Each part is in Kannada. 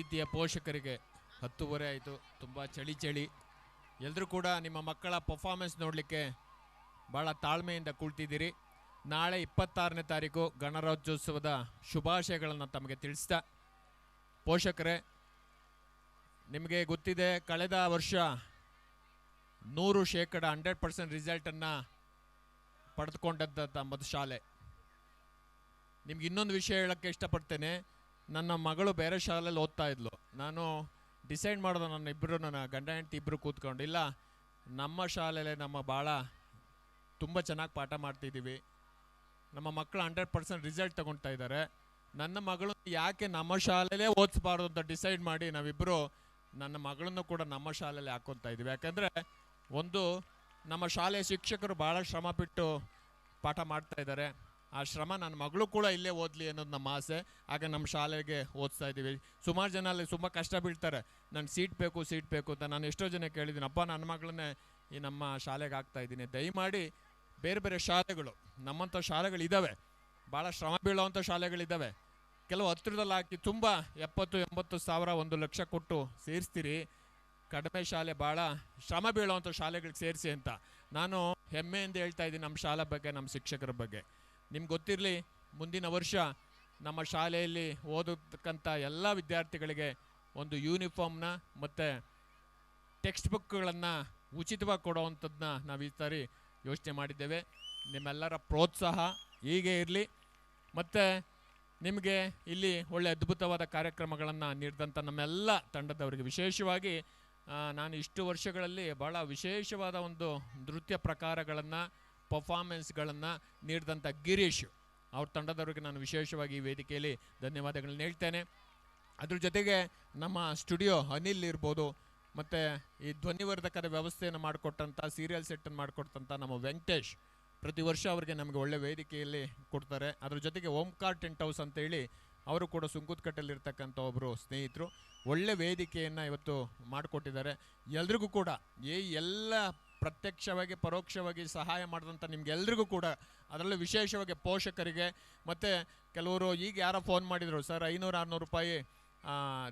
ಪ್ರೀತಿಯ ಪೋಷಕರಿಗೆ 10:30 ಆಯಿತು. ತುಂಬ ಚಳಿ. ಎಲ್ಲರೂ ಕೂಡ ನಿಮ್ಮ ಮಕ್ಕಳ ಪರ್ಫಾರ್ಮೆನ್ಸ್ ನೋಡಲಿಕ್ಕೆ ಭಾಳ ತಾಳ್ಮೆಯಿಂದ ಕುಳಿತಿದ್ದೀರಿ. ನಾಳೆ 26ನೇ ತಾರೀಕು ಗಣರಾಜ್ಯೋತ್ಸವದ ಶುಭಾಶಯಗಳನ್ನು ತಮಗೆ ತಿಳಿಸ್ತಾ, ಪೋಷಕರೇ, ನಿಮಗೆ ಗೊತ್ತಿದೆ ಕಳೆದ ವರ್ಷ 100% ರಿಸಲ್ಟನ್ನು ಪಡೆದುಕೊಂಡಂಥ ತಮ್ಮದು ಶಾಲೆ. ನಿಮ್ಗೆ ಇನ್ನೊಂದು ವಿಷಯ ಹೇಳೋಕ್ಕೆ ಇಷ್ಟಪಡ್ತೇನೆ. ನನ್ನ ಮಗಳು ಬೇರೆ ಶಾಲೆಯಲ್ಲಿ ಓದ್ತಾ ಇದ್ಲು. ನಾನು ಡಿಸೈಡ್ ಮಾಡೋದು ನನ್ನ ಗಂಡ ಹೆಂಡತಿ ಇಬ್ಬರು ಕೂತ್ಕೊಂಡು, ಇಲ್ಲ ನಮ್ಮ ಶಾಲೆಯಲ್ಲೇ ಭಾಳ ತುಂಬ ಚೆನ್ನಾಗಿ ಪಾಠ ಮಾಡ್ತಿದ್ದೀವಿ, ನಮ್ಮ ಮಕ್ಕಳು 100% ರಿಸಲ್ಟ್ ತಗೊಳ್ತಾ ಇದ್ದಾರೆ, ನನ್ನ ಮಗಳು ಯಾಕೆ ನಮ್ಮ ಶಾಲೆಯಲ್ಲೇ ಓದಿಸ್ಬಾರ್ದು ಅಂತ ಡಿಸೈಡ್ ಮಾಡಿ ನಾವಿಬ್ಬರು ನನ್ನ ಮಗಳನ್ನು ಕೂಡ ನಮ್ಮ ಶಾಲೆಯಲ್ಲಿ ಹಾಕ್ಕೊತಾ ಇದ್ದೀವಿ. ಯಾಕಂದರೆ ಒಂದು, ನಮ್ಮ ಶಾಲೆಯ ಶಿಕ್ಷಕರು ಭಾಳ ಶ್ರಮ ಬಿಟ್ಟು ಪಾಠ ಮಾಡ್ತಾ ಇದ್ದಾರೆ. ಆ ಶ್ರಮ ನನ್ನ ಮಗಳು ಕೂಡ ಇಲ್ಲೇ ಓದಲಿ ಅನ್ನೋದು ನಮ್ಮ ಆಸೆ. ಆಗ ನಮ್ಮ ಶಾಲೆಗೆ ಓದಿಸ್ತಾ ಇದ್ದೀವಿ. ಸುಮಾರು ಜನ ಅಲ್ಲಿ ತುಂಬ ಕಷ್ಟ ಬೀಳ್ತಾರೆ, ನಾನು ಸೀಟ್ ಬೇಕು ಅಂತ. ನಾನು ಎಷ್ಟೋ ಜನ ಕೇಳಿದ್ದೀನಿ, ಅಪ್ಪ ನನ್ನ ಮಗಳನ್ನೇ ಈ ನಮ್ಮ ಶಾಲೆಗೆ ಹಾಕ್ತಾ ಇದ್ದೀನಿ, ದಯಮಾಡಿ ಬೇರೆ ಶಾಲೆಗಳು, ನಮ್ಮಂಥ ಶಾಲೆಗಳಿದ್ದಾವೆ, ಭಾಳ ಶ್ರಮ ಬೀಳೋವಂಥ ಶಾಲೆಗಳಿದ್ದಾವೆ, ಕೆಲವು ಹತ್ತಿರದಲ್ಲಿ ಹಾಕಿ ತುಂಬ 70-80 ಸಾವಿರ 1 ಲಕ್ಷ ಕೊಟ್ಟು ಸೇರಿಸ್ತೀರಿ, ಕಡಿಮೆ ಶಾಲೆ ಭಾಳ ಶ್ರಮ ಬೀಳೋವಂಥ ಶಾಲೆಗಳಿಗೆ ಸೇರಿಸಿ ಅಂತ ನಾನು ಹೆಮ್ಮೆಯಿಂದ ಹೇಳ್ತಾ ಇದ್ದೀನಿ ನಮ್ಮ ಶಾಲೆ ಬಗ್ಗೆ, ನಮ್ಮ ಶಿಕ್ಷಕರ ಬಗ್ಗೆ. ನಿಮ್ಗೆ ಗೊತ್ತಿರಲಿ, ಮುಂದಿನ ವರ್ಷ ನಮ್ಮ ಶಾಲೆಯಲ್ಲಿ ಓದತಕ್ಕಂಥ ಎಲ್ಲ ವಿದ್ಯಾರ್ಥಿಗಳಿಗೆ ಒಂದು ಯೂನಿಫಾರ್ಮ್ನ ಮತ್ತು ಟೆಕ್ಸ್ಟ್ ಬುಕ್ಗಳನ್ನು ಉಚಿತವಾಗಿ ಕೊಡೋವಂಥದ್ದನ್ನ ನಾವು ಈ ಸಾರಿ ಯೋಚನೆ ಮಾಡಿದ್ದೇವೆ. ನಿಮ್ಮೆಲ್ಲರ ಪ್ರೋತ್ಸಾಹ ಹೀಗೆ ಇರಲಿ. ಮತ್ತು ನಿಮಗೆ ಇಲ್ಲಿ ಒಳ್ಳೆ ಅದ್ಭುತವಾದ ಕಾರ್ಯಕ್ರಮಗಳನ್ನು ನೀಡಿದಂಥ ನಮ್ಮೆಲ್ಲ ತಂಡದವರಿಗೆ, ವಿಶೇಷವಾಗಿ ನಾನು ಇಷ್ಟು ವರ್ಷಗಳಲ್ಲಿ ಭಾಳ ವಿಶೇಷವಾದ ಒಂದು ನೃತ್ಯ ಪ್ರಕಾರಗಳನ್ನು, ಪರ್ಫಾರ್ಮೆನ್ಸ್ಗಳನ್ನು ನೀಡಿದಂಥ ಗಿರೀಶ್ ಅವ್ರ ತಂಡದವರಿಗೆ ನಾನು ವಿಶೇಷವಾಗಿ ಈ ವೇದಿಕೆಯಲ್ಲಿ ಧನ್ಯವಾದಗಳನ್ನ ಹೇಳ್ತೇನೆ. ಅದ್ರ ಜೊತೆಗೆ ನಮ್ಮ ಸ್ಟುಡಿಯೋ ಅನಿಲ್ ಇರ್ಬೋದು, ಮತ್ತು ಈ ಧ್ವನಿವರ್ಧಕದ ವ್ಯವಸ್ಥೆಯನ್ನು ಮಾಡಿಕೊಟ್ಟಂಥ, ಸೀರಿಯಲ್ ಸೆಟ್ಟನ್ನು ಮಾಡಿಕೊಟ್ಟಂಥ ನಮ್ಮ ವೆಂಕಟೇಶ್, ಪ್ರತಿ ವರ್ಷ ಅವರಿಗೆ ನಮಗೆ ಒಳ್ಳೆ ವೇದಿಕೆಯಲ್ಲಿ ಕೊಡ್ತಾರೆ. ಅದ್ರ ಜೊತೆಗೆ ಓಂಕಾರ್ ಟೆಂಟ್ ಹೌಸ್ ಅಂತೇಳಿ ಅವರು ಕೂಡ ಸುಂಕುತ್ಕಟ್ಟಲ್ಲಿರ್ತಕ್ಕಂಥ ಒಬ್ಬರು ಸ್ನೇಹಿತರು, ಒಳ್ಳೆ ವೇದಿಕೆಯನ್ನು ಇವತ್ತು ಮಾಡಿಕೊಟ್ಟಿದ್ದಾರೆ. ಎಲ್ರಿಗೂ ಕೂಡ ಎಲ್ಲ ಪ್ರತ್ಯಕ್ಷವಾಗಿ ಪರೋಕ್ಷವಾಗಿ ಸಹಾಯ ಮಾಡಿದಂಥ ನಿಮ್ಗೆಲ್ರಿಗೂ ಕೂಡ, ಅದರಲ್ಲೂ ವಿಶೇಷವಾಗಿ ಪೋಷಕರಿಗೆ, ಮತ್ತು ಕೆಲವರು ಈಗ ಯಾರೋ ಫೋನ್ ಮಾಡಿದರು, ಸರ್ 500-600 ರೂಪಾಯಿ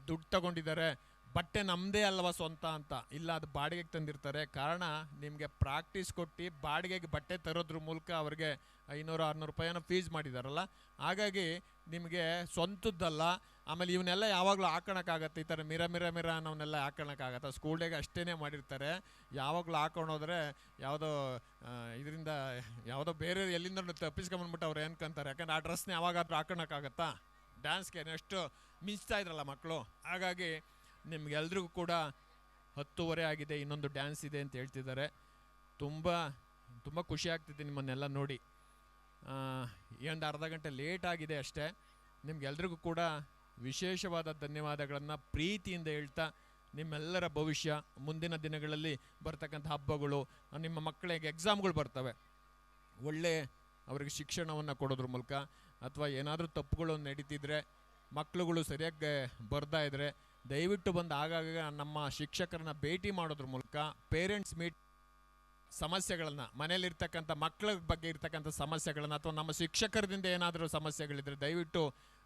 ದುಡ್ಡು ತಗೊಂಡಿದ್ದಾರೆ, ಬಟ್ಟೆ ನಮ್ಮದೇ ಅಲ್ವಾ ಸ್ವಂತ ಅಂತ. ಇಲ್ಲ, ಅದು ಬಾಡಿಗೆಗೆ ತಂದಿರ್ತಾರೆ. ಕಾರಣ, ನಿಮಗೆ ಪ್ರಾಕ್ಟೀಸ್ ಕೊಟ್ಟು ಬಾಡಿಗೆಗೆ ಬಟ್ಟೆ ತರೋದ್ರ ಮೂಲಕ ಅವ್ರಿಗೆ 500-600 ರೂಪಾಯಿನ ಫೀಸ್ ಮಾಡಿದಾರಲ್ಲ, ಹಾಗಾಗಿ ನಿಮಗೆ ಸ್ವಂತದ್ದಲ್ಲ. ಆಮೇಲೆ ಇವನ್ನೆಲ್ಲ ಯಾವಾಗಲೂ ಹಾಕೋಣಕ್ಕಾಗತ್ತೆ, ಈ ಥರ ಮಿರ ಅನ್ನೋನ್ನೆಲ್ಲ ಹಾಕೋಣಕ್ಕಾಗತ್ತೆ, ಸ್ಕೂಲ್ ಡೇಗೆ ಅಷ್ಟೇ ಮಾಡಿರ್ತಾರೆ. ಯಾವಾಗಲೂ ಹಾಕೊಂಡೋದ್ರೆ ಯಾವುದೋ ಇದರಿಂದ ಯಾವುದೋ ಬೇರೆ ಎಲ್ಲಿಂದ ತಪ್ಪಿಸ್ಕೊಂಬಂದ್ಬಿಟ್ಟು ಅವ್ರು ಏನ್ಕೊಂತಾರೆ. ಯಾಕಂದ್ರೆ ಆ ಡ್ರೆಸ್ನ ಯಾವಾಗಾದ್ರೂ ಹಾಕೋಣಕ್ಕಾಗತ್ತಾ? ಡ್ಯಾನ್ಸ್ಗೆ ಎಷ್ಟು ಮಿಂಚ್ತಾ ಇದ್ರಲ್ಲ ಮಕ್ಕಳು. ಹಾಗಾಗಿ ನಿಮ್ಗೆಲ್ರಿಗೂ ಕೂಡ 10:30 ಆಗಿದೆ, ಇನ್ನೊಂದು ಡ್ಯಾನ್ಸ್ ಇದೆ ಅಂತ ಹೇಳ್ತಿದ್ದಾರೆ. ತುಂಬ ಖುಷಿ ಆಗ್ತಿದೆ ನಿಮ್ಮನ್ನೆಲ್ಲ ನೋಡಿ. ಒಂದು ಅರ್ಧ ಗಂಟೆ ಲೇಟ್ ಆಗಿದೆ ಅಷ್ಟೇ. ನಿಮ್ಗೆಲ್ರಿಗೂ ಕೂಡ ವಿಶೇಷವಾದ ಧನ್ಯವಾದಗಳನ್ನು ಪ್ರೀತಿಯಿಂದ ಹೇಳ್ತಾ, ನಿಮ್ಮೆಲ್ಲರ ಭವಿಷ್ಯ, ಮುಂದಿನ ದಿನಗಳಲ್ಲಿ ಬರ್ತಕ್ಕಂಥ ಹಬ್ಬಗಳು, ನಿಮ್ಮ ಮಕ್ಕಳಿಗೆ ಎಕ್ಸಾಮ್ಗಳು ಬರ್ತವೆ, ಒಳ್ಳೆ ಅವರಿಗೆ ಶಿಕ್ಷಣವನ್ನು ಕೊಡೋದ್ರ ಮೂಲಕ, ಅಥವಾ ಏನಾದರೂ ತಪ್ಪುಗಳು ನಡೀತಿದ್ರೆ, ಮಕ್ಕಳುಗಳು ಸರಿಯಾಗಿ ಬರ್ತಾ ಇದ್ದರೆ ದಯವಿಟ್ಟು ಬಂದು ಆಗಾಗ ನಮ್ಮ ಶಿಕ್ಷಕರನ್ನ ಭೇಟಿ ಮಾಡೋದ್ರ ಮೂಲಕ, ಪೇರೆಂಟ್ಸ್ ಮೀಟ್, ಸಮಸ್ಯೆಗಳನ್ನು, ಮನೇಲಿರ್ತಕ್ಕಂಥ ಮಕ್ಕಳ ಬಗ್ಗೆ ಇರ್ತಕ್ಕಂಥ ಸಮಸ್ಯೆಗಳನ್ನು, ಅಥವಾ ನಮ್ಮ ಶಿಕ್ಷಕರದಿಂದ ಏನಾದರೂ ಸಮಸ್ಯೆಗಳಿದ್ರೆ ದಯವಿಟ್ಟು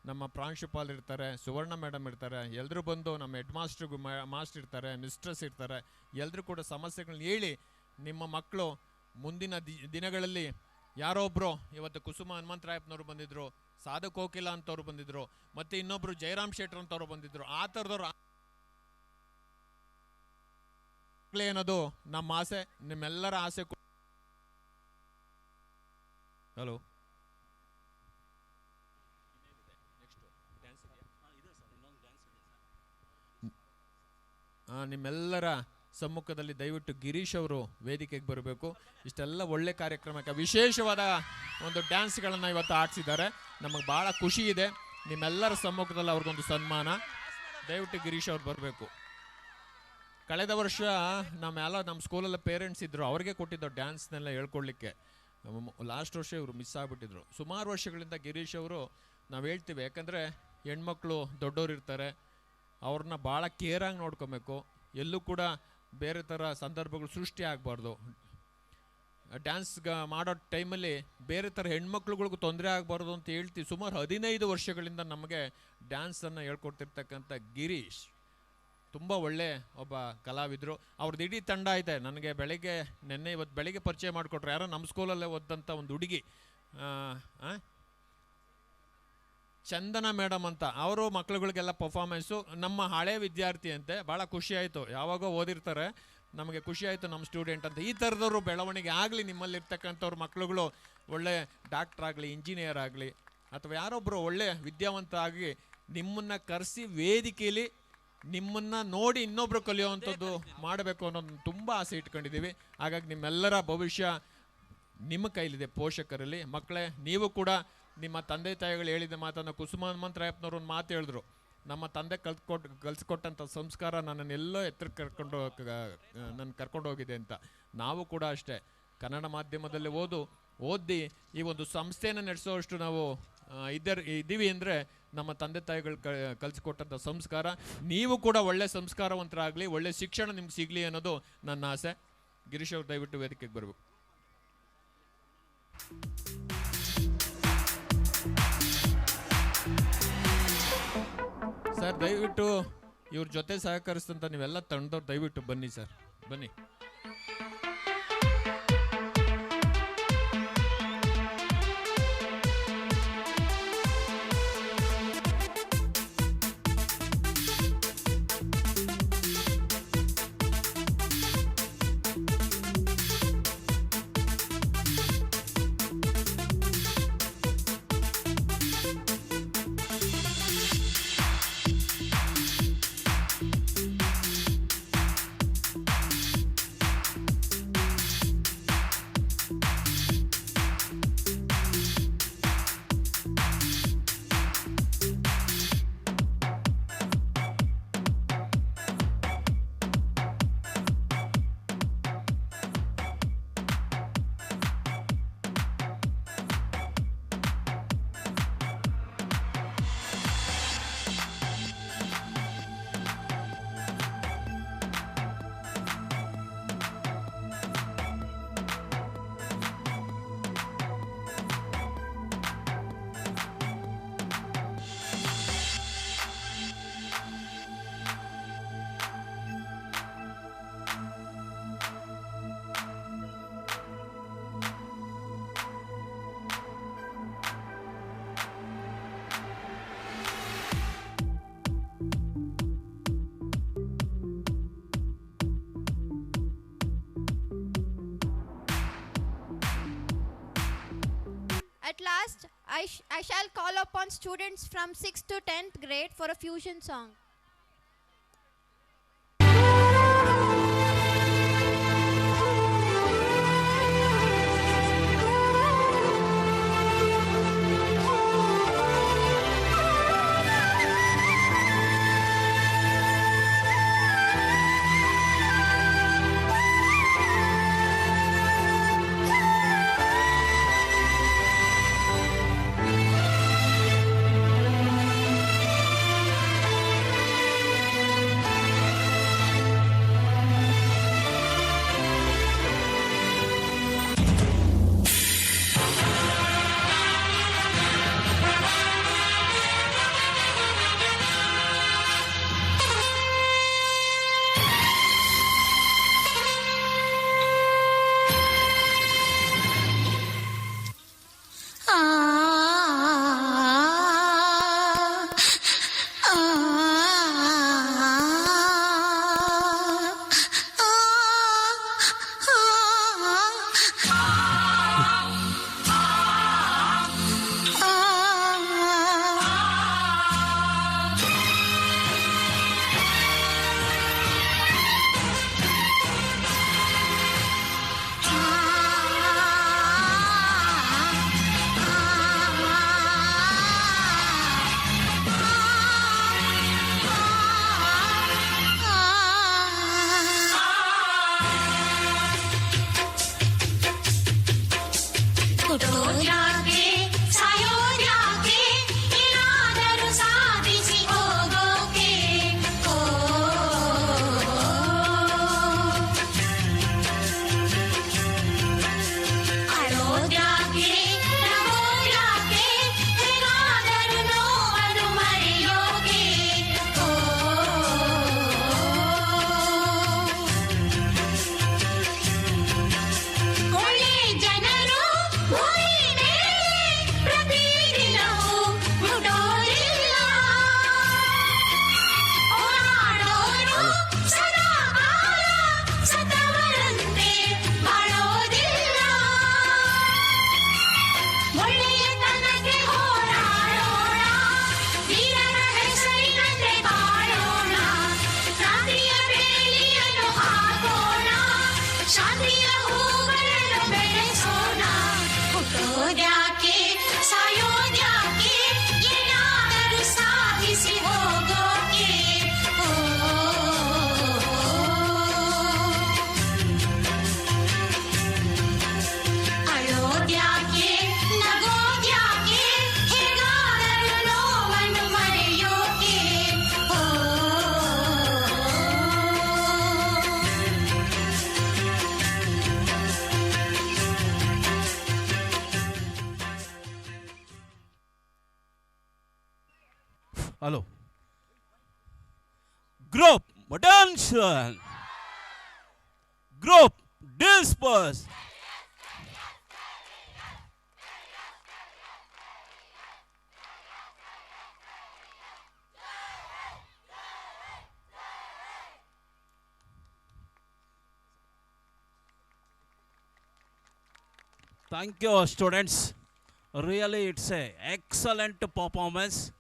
ನಮ್ಮ ಪ್ರಾಂಶುಪಾಲ್ ಇರ್ತಾರೆ, ಸುವರ್ಣ ಮೇಡಮ್ ಇರ್ತಾರೆ, ಎಲ್ಲರೂ ಬಂದು, ನಮ್ಮ ಹೆಡ್ ಮಾಸ್ಟರ್ ಇರ್ತಾರೆ, ಮಿಸ್ಟ್ರೆಸ್ ಇರ್ತಾರೆ, ಎಲ್ಲರೂ ಕೂಡ ಸಮಸ್ಯೆಗಳನ್ನ ಹೇಳಿ, ನಿಮ್ಮ ಮಕ್ಕಳು ಮುಂದಿನ ದಿನಗಳಲ್ಲಿ ಯಾರೋ ಒಬ್ಬರು, ಇವತ್ತು ಕುಸುಮ ಹನುಮಂತರಾಯಪ್ಪನವರು ಬಂದಿದ್ದರು, ಸಾಧು ಕೋಕಿಲ ಅಂತವ್ರು ಬಂದಿದ್ರು, ಮತ್ತು ಇನ್ನೊಬ್ರು ಜಯರಾಮ್ ಶೆಟ್ಟರ್ ಅಂತವ್ರು ಬಂದಿದ್ರು. ಆ ಥರದವ್ರು ಏನದು ನಮ್ಮ ಆಸೆ, ನಿಮ್ಮೆಲ್ಲರ ಆಸೆ. ಹಲೋ, ನಿಮ್ಮೆಲ್ಲರ ಸಮ್ಮುಖದಲ್ಲಿ ದಯವಿಟ್ಟು ಗಿರೀಶ್ ಅವರು ವೇದಿಕೆಗೆ ಬರಬೇಕು. ಇಷ್ಟೆಲ್ಲ ಒಳ್ಳೆ ಕಾರ್ಯಕ್ರಮಕ್ಕೆ ವಿಶೇಷವಾದ ಒಂದು ಡ್ಯಾನ್ಸ್ಗಳನ್ನು ಇವತ್ತು ಆಡಿಸಿದ್ದಾರೆ. ನಮಗೆ ಭಾಳ ಖುಷಿ ಇದೆ. ನಿಮ್ಮೆಲ್ಲರ ಸಮ್ಮುಖದಲ್ಲಿ ಅವ್ರಿಗೊಂದು ಸನ್ಮಾನ. ದಯವಿಟ್ಟು ಗಿರೀಶ್ ಅವ್ರು ಬರಬೇಕು. ಕಳೆದ ವರ್ಷ ನಮ್ಮ ಸ್ಕೂಲಲ್ಲಿ ಪೇರೆಂಟ್ಸ್ ಇದ್ದರು, ಅವ್ರಿಗೆ ಕೊಟ್ಟಿದ್ದು ಡ್ಯಾನ್ಸ್ನೆಲ್ಲ ಹೇಳ್ಕೊಡ್ಲಿಕ್ಕೆ. ಲಾಸ್ಟ್ ವರ್ಷ ಇವರು ಮಿಸ್ ಆಗಿಬಿಟ್ಟಿದ್ರು. ಸುಮಾರು ವರ್ಷಗಳಿಂದ ಗಿರೀಶ್ ಅವರು ನಾವು ಹೇಳ್ತೀವಿ, ಯಾಕಂದರೆ ಹೆಣ್ಮಕ್ಳು ದೊಡ್ಡವ್ರು ಇರ್ತಾರೆ, ಅವ್ರನ್ನ ಭಾಳ ಕೇರಾಗಿ ನೋಡ್ಕೊಬೇಕು, ಎಲ್ಲೂ ಕೂಡ ಬೇರೆ ಥರ ಸಂದರ್ಭಗಳು ಸೃಷ್ಟಿ ಆಗಬಾರ್ದು. ಡ್ಯಾನ್ಸ್ ಮಾಡೋ ಟೈಮಲ್ಲಿ ಬೇರೆ ಥರ ಹೆಣ್ಮಕ್ಳುಗಳಿಗೂ ತೊಂದರೆ ಆಗಬಾರ್ದು ಅಂತ ಹೇಳ್ತೀವಿ. ಸುಮಾರು 15 ವರ್ಷಗಳಿಂದ ನಮಗೆ ಡ್ಯಾನ್ಸನ್ನು ಹೇಳ್ಕೊಡ್ತಿರ್ತಕ್ಕಂಥ ಗಿರೀಶ್ ತುಂಬ ಒಳ್ಳೆ ಒಬ್ಬ ಕಲಾವಿದರು. ಅವ್ರದ್ದು ಇಡೀ ತಂಡ ಐತೆ. ನನಗೆ ಇವತ್ತು ಬೆಳಿಗ್ಗೆ ಪರಿಚಯ ಮಾಡಿಕೊಟ್ರು. ಯಾರೋ ನಮ್ಮ ಸ್ಕೂಲಲ್ಲೇ ಓದಂಥ ಒಂದು ಹುಡುಗಿ ಚಂದನ ಮೇಡಮ್ ಅಂತ, ಅವರು ಮಕ್ಳುಗಳಿಗೆಲ್ಲ ಪರ್ಫಾರ್ಮೆನ್ಸು. ನಮ್ಮ ಹಳೆ ವಿದ್ಯಾರ್ಥಿ ಅಂತೆ, ಭಾಳ ಖುಷಿ ಆಯಿತು. ಯಾವಾಗೋ ಓದಿರ್ತಾರೆ, ನಮಗೆ ಖುಷಿ ಆಯಿತು ನಮ್ಮ ಸ್ಟೂಡೆಂಟ್ ಅಂತ. ಈ ಥರದವರು ಬೆಳವಣಿಗೆ ಆಗಲಿ, ನಿಮ್ಮಲ್ಲಿರ್ತಕ್ಕಂಥವ್ರ ಮಕ್ಳುಗಳು ಒಳ್ಳೆ ಡಾಕ್ಟ್ರ್ ಆಗಲಿ, ಇಂಜಿನಿಯರ್ ಆಗಲಿ, ಅಥವಾ ಯಾರೊಬ್ಬರು ಒಳ್ಳೆ ವಿದ್ಯಾವಂತ ಆಗಿ ನಿಮ್ಮನ್ನು ಕರೆಸಿ ವೇದಿಕೆಯಲ್ಲಿ ನಿಮ್ಮನ್ನು ನೋಡಿ ಇನ್ನೊಬ್ರು ಕಲಿಯುವಂಥದ್ದು ಮಾಡಬೇಕು ಅನ್ನೋದು ತುಂಬ ಆಸೆ ಇಟ್ಕೊಂಡಿದ್ದೀವಿ. ಹಾಗಾಗಿ ನಿಮ್ಮೆಲ್ಲರ ಭವಿಷ್ಯ ನಿಮ್ಮ ಕೈಲಿದೆ, ಪೋಷಕರಲ್ಲಿ. ಮಕ್ಕಳೇ, ನೀವು ಕೂಡ ನಿಮ್ಮ ತಂದೆ ತಾಯಿಗಳು ಹೇಳಿದ ಮಾತನ್ನು, ಕುಸುಮ ಹನುಮಂತರಾಯಪ್ಪನವ್ರು ಒಂದು ಮಾತು ಹೇಳಿದ್ರು, ನಮ್ಮ ತಂದೆ ಕಲಿಸ್ಕೊಟ್ಟಂಥ ಸಂಸ್ಕಾರ ನನ್ನನ್ನೆಲ್ಲೋ ಎತ್ತರಕ್ಕೆ ಕರ್ಕೊಂಡು ಹೋಗಿದೆ ಅಂತ. ನಾವು ಕೂಡ ಅಷ್ಟೇ ಕನ್ನಡ ಮಾಧ್ಯಮದಲ್ಲಿ ಓದಿ ಈ ಒಂದು ಸಂಸ್ಥೆಯನ್ನು ನಡೆಸೋಷ್ಟು ನಾವು ಇದ್ದೀವಿ ಅಂದರೆ ನಮ್ಮ ತಂದೆ ತಾಯಿಗಳು ಕಲಿಸ್ಕೊಟ್ಟಂಥ ಸಂಸ್ಕಾರ. ನೀವು ಕೂಡ ಒಳ್ಳೆ ಸಂಸ್ಕಾರವಂತರಾಗಲಿ, ಒಳ್ಳೆ ಶಿಕ್ಷಣ ನಿಮ್ಗೆ ಸಿಗಲಿ ಅನ್ನೋದು ನನ್ನ ಆಸೆ. ಗಿರೀಶ್ ಅವರು ದಯವಿಟ್ಟು ವೇದಿಕೆಗೆ ಬರಬೇಕು. ಸರ್ ದಯವಿಟ್ಟು ಇವ್ರ ಜೊತೆ ಸಹಕರಿಸಿದಂಥ ನೀವೆಲ್ಲ ತಂಡದವ್ರು ದಯವಿಟ್ಟು ಬನ್ನಿ ಸರ್, ಬನ್ನಿ. At last, I shall call upon students from 6th to 10th grade for a fusion song. Group attention. Group disperse. Thank you, students. Really, it's a excellent performance.